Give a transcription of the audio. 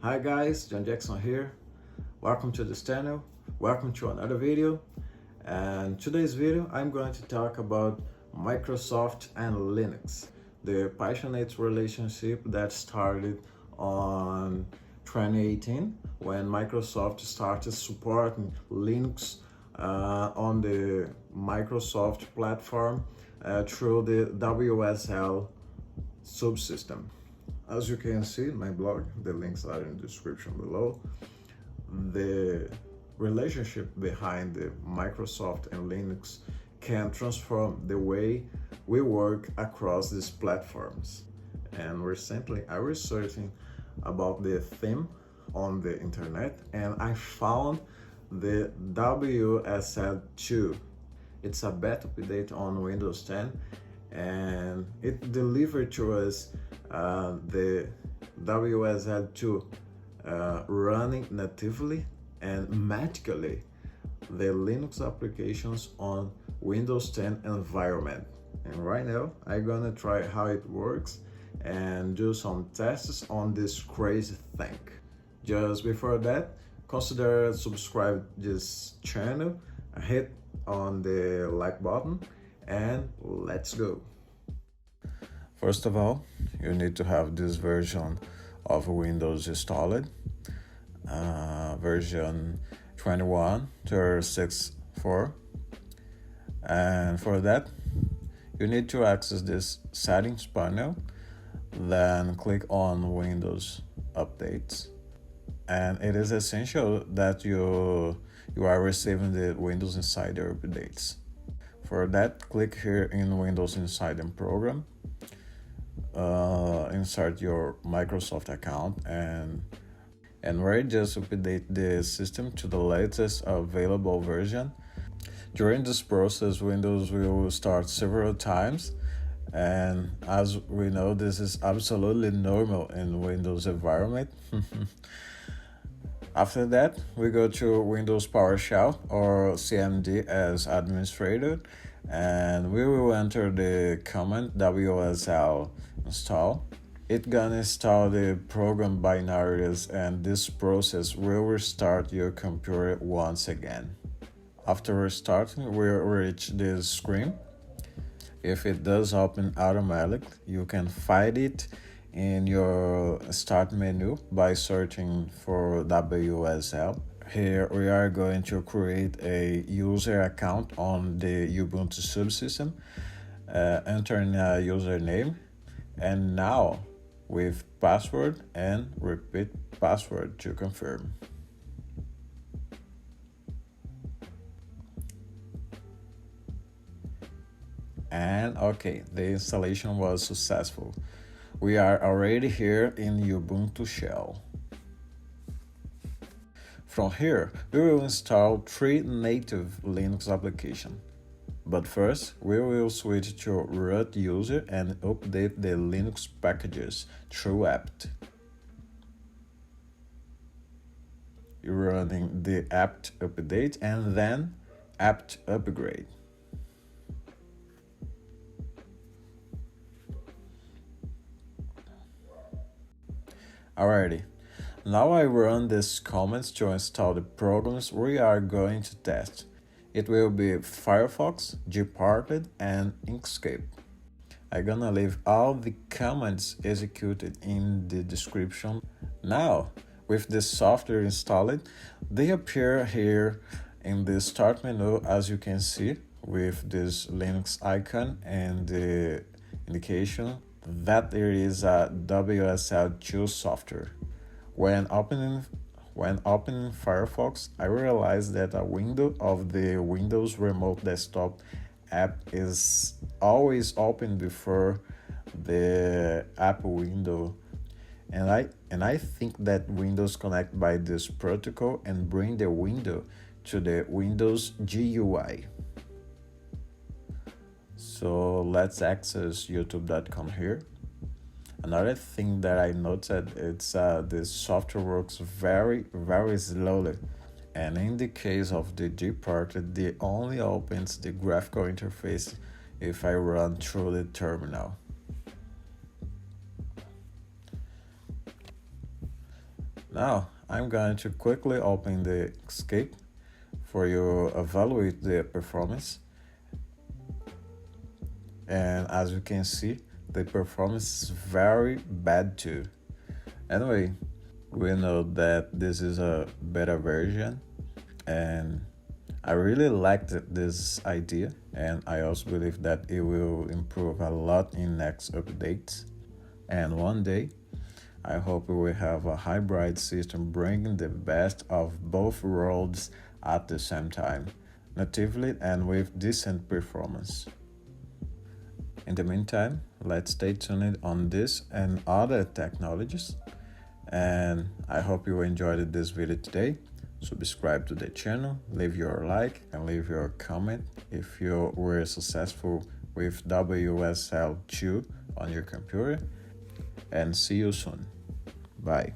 Hi guys, John Jackson here. Welcome to this channel. Welcome to another video. And today's video I'm going to talk about Microsoft and Linux, the passionate relationship that started on 2018 when Microsoft started supporting Linux on the Microsoft platform through the WSL subsystem. As you can see in my blog, the links are in the description below. The relationship behind the Microsoft and Linux can transform the way we work across these platforms. And recently I was searching about the theme on the internet and I found the WSL2. It's a beta update on Windows 10 and it delivered to us the WSL2 running natively and magically the Linux applications on Windows 10 environment. And right now I'm gonna try how it works and do some tests on this crazy thing. Just before that, consider subscribe this channel, hit on the like button, and let's go. First of all, you need to have this version of Windows installed, version 21.364, and for that you need to access this settings panel, then click on Windows Updates, and it is essential that you are receiving the Windows Insider updates. For that, click here in Windows Insider program, insert your Microsoft account and just update the system to the latest available version. During this process, Windows will start several times, and as we know, this is absolutely normal in Windows environment. After that, we go to Windows Powershell or CMD as administrator, and we will enter the command WSL install. It's gonna install the program binaries, and this process will restart your computer once again. After restarting, we'll reach this screen. If it does open automatically, you can find it in your start menu by searching for WSL. Here we are going to create a user account on the Ubuntu Subsystem, entering a username, and now with password and repeat password to confirm. And okay, the installation was successful. We are already here in Ubuntu Shell. From here, we will install 3 native Linux applications. But first, we will switch to root user and update the Linux packages through apt. Running the apt update and then apt upgrade. Alrighty, now I run these commands to install the programs we are going to test. It will be Firefox, Unported, and Inkscape. I'm gonna leave all the commands executed in the description. Now, with the software installed, they appear here in the start menu, as you can see, with this Linux icon and the indication that there is a WSL2 software. When opening Firefox, I realized that a window of the Windows Remote Desktop app is always open before the app window, and I think that Windows connect by this protocol and bring the window to the Windows GUI. So let's access youtube.com here. Another thing that I noted is this software works very slowly, and in the case of the Unported, it only opens the graphical interface if I run through the terminal. Now I'm going to quickly open the escape for you to evaluate the performance. And as you can see, the performance is very bad too. Anyway, we know that this is a beta version, and I really liked this idea, and I also believe that it will improve a lot in next updates. And one day, I hope we will have a hybrid system bringing the best of both worlds at the same time, natively and with decent performance. In the meantime, let's stay tuned on this and other technologies. And I hope you enjoyed this video today. Subscribe to the channel, leave your like and leave your comment if you were successful with WSL2 on your computer. And see you soon. Bye.